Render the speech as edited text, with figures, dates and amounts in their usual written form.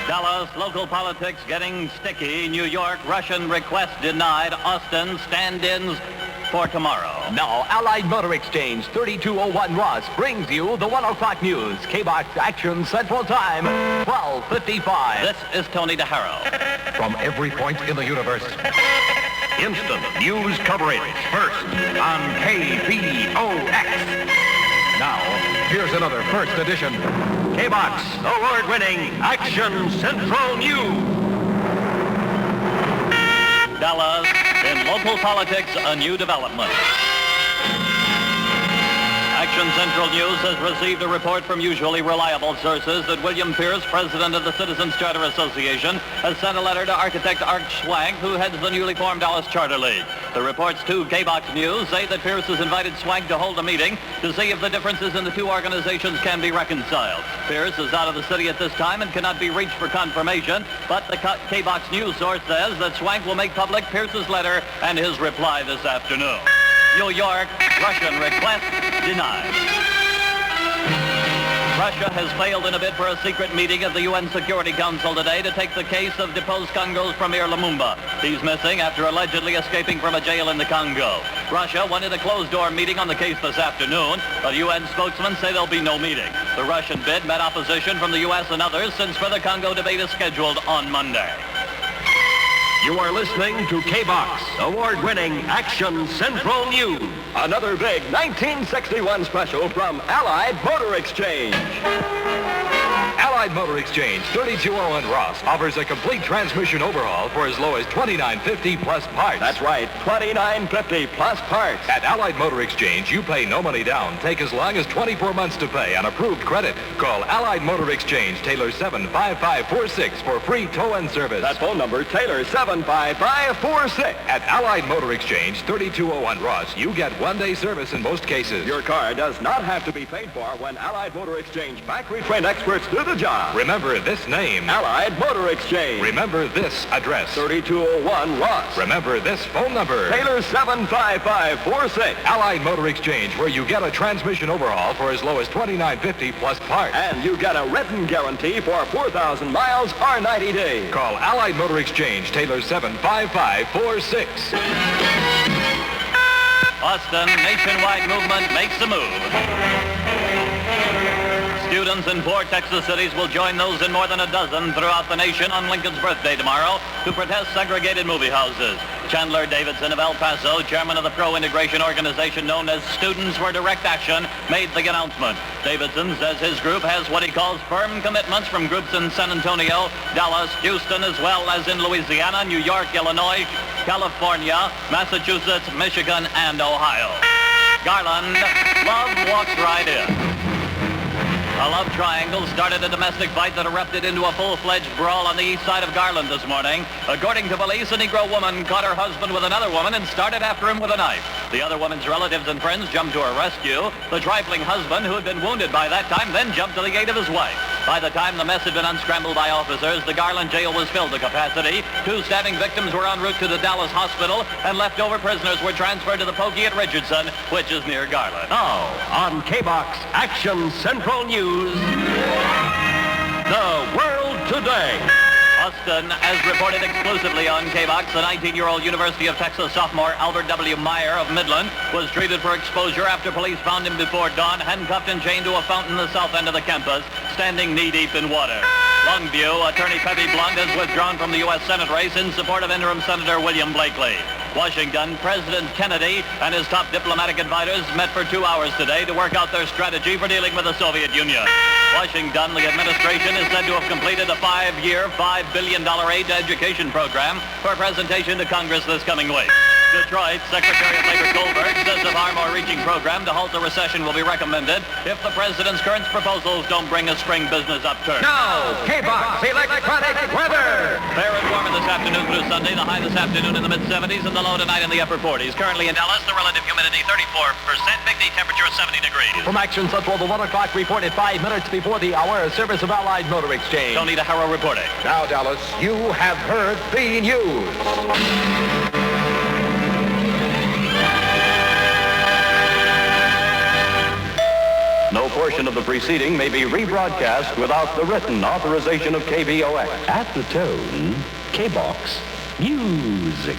Dallas, local politics getting sticky. New York, Russian request denied. Austin, stand-ins for tomorrow. Now, Allied Motor Exchange, 3201 Ross, brings you the 1 o'clock news. KBOX Action Central Time, 12:55. This is Tony DeHaro. From every point in the universe, instant news coverage. First on KBOX. Now, here's another first edition KBOX award-winning Action Central News. Dallas, in local politics, a new development. Action Central News has received a report from usually reliable sources that William Pierce, president of the Citizens Charter Association, has sent a letter to architect Art Swank, who heads the newly formed Dallas Charter League. The reports to KBOX News say that Pierce has invited Swank to hold a meeting to see if the differences in the two organizations can be reconciled. Pierce is out of the city at this time and cannot be reached for confirmation, but the KBOX News source says that Swank will make public Pierce's letter and his reply this afternoon. New York, Russian request denied. Russia has failed in a bid for a secret meeting of the UN Security Council today to take the case of deposed Congo's Premier Lumumba. He's missing after allegedly escaping from a jail in the Congo. Russia wanted a closed-door meeting on the case this afternoon, but UN spokesmen say there'll be no meeting. The Russian bid met opposition from the U.S. and others since further Congo debate is scheduled on Monday. You are listening to KBOX award-winning Action Central News. Another big 1961 special from Allied Motor Exchange. Allied Motor Exchange, 3201 Ross, offers a complete transmission overhaul for as low as $29.50 plus parts. That's right, $29.50 plus parts. At Allied Motor Exchange, you pay no money down. Take as long as 24 months to pay on approved credit. Call Allied Motor Exchange, Taylor 75546 for free tow and service. That phone number, Taylor 75546. At Allied Motor Exchange, 3201 Ross, you get one-day service in most cases. Your car does not have to be paid for when Allied Motor Exchange factory-trained experts do the job. Remember this name. Allied Motor Exchange. Remember this address. 3201 Ross. Remember this phone number. Taylor 75546. Allied Motor Exchange, where you get a transmission overhaul for as low as $29.50 plus parts. And you get a written guarantee for 4,000 miles or 90 days. Call Allied Motor Exchange, Taylor 75546. Austin, nationwide movement makes a move. Students in 4 Texas cities will join those in more than a dozen throughout the nation on Lincoln's birthday tomorrow to protest segregated movie houses. Chandler Davidson of El Paso, chairman of the pro-integration organization known as Students for Direct Action, made the announcement. Davidson says his group has what he calls firm commitments from groups in San Antonio, Dallas, Houston, as well as in Louisiana, New York, Illinois, California, Massachusetts, Michigan, and Ohio. Garland, love walks right in. A love triangle started a domestic fight that erupted into a full-fledged brawl on the east side of Garland this morning. According to police, a Negro woman caught her husband with another woman and started after him with a knife. The other woman's relatives and friends jumped to her rescue. The trifling husband, who had been wounded by that time, then jumped to the aid of his wife. By the time the mess had been unscrambled by officers, the Garland jail was filled to capacity. 2 stabbing victims were en route to the Dallas hospital, and leftover prisoners were transferred to the Pokey at Richardson, which is near Garland. Now, on KBOX Action Central News, The World Today. Austin, as reported exclusively on KBOX, the 19-year-old University of Texas sophomore Albert W. Meyer of Midland was treated for exposure after police found him before dawn, handcuffed and chained to a fountain in the south end of the campus, standing knee-deep in water. Longview, Attorney Pepe Blunt has withdrawn from the U.S. Senate race in support of interim Senator William Blakely. Washington, President Kennedy and his top diplomatic advisors met for 2 hours today to work out their strategy for dealing with the Soviet Union. Washington, the administration is said to have completed a 5-year, $5 billion aid to education program for presentation to Congress this coming week. Detroit, Secretary of Labor Goldberg says a far more reaching program to halt the recession will be recommended if the president's current proposals don't bring a spring business upturn. Now, KBOX Electronic Weather. Fair and warmer this afternoon through Sunday. The high this afternoon in the mid-70s and the low tonight in the upper 40s. Currently in Dallas, the relative humidity 34%, big temperature 70 degrees. From Action Central, the 1 o'clock report at 5 minutes before the hour, a service of Allied Motor Exchange. Tony DeHaro reporting. Now, Dallas, you have heard the news. No portion of the proceeding may be rebroadcast without the written authorization of KBOX. At the tone, KBOX Music.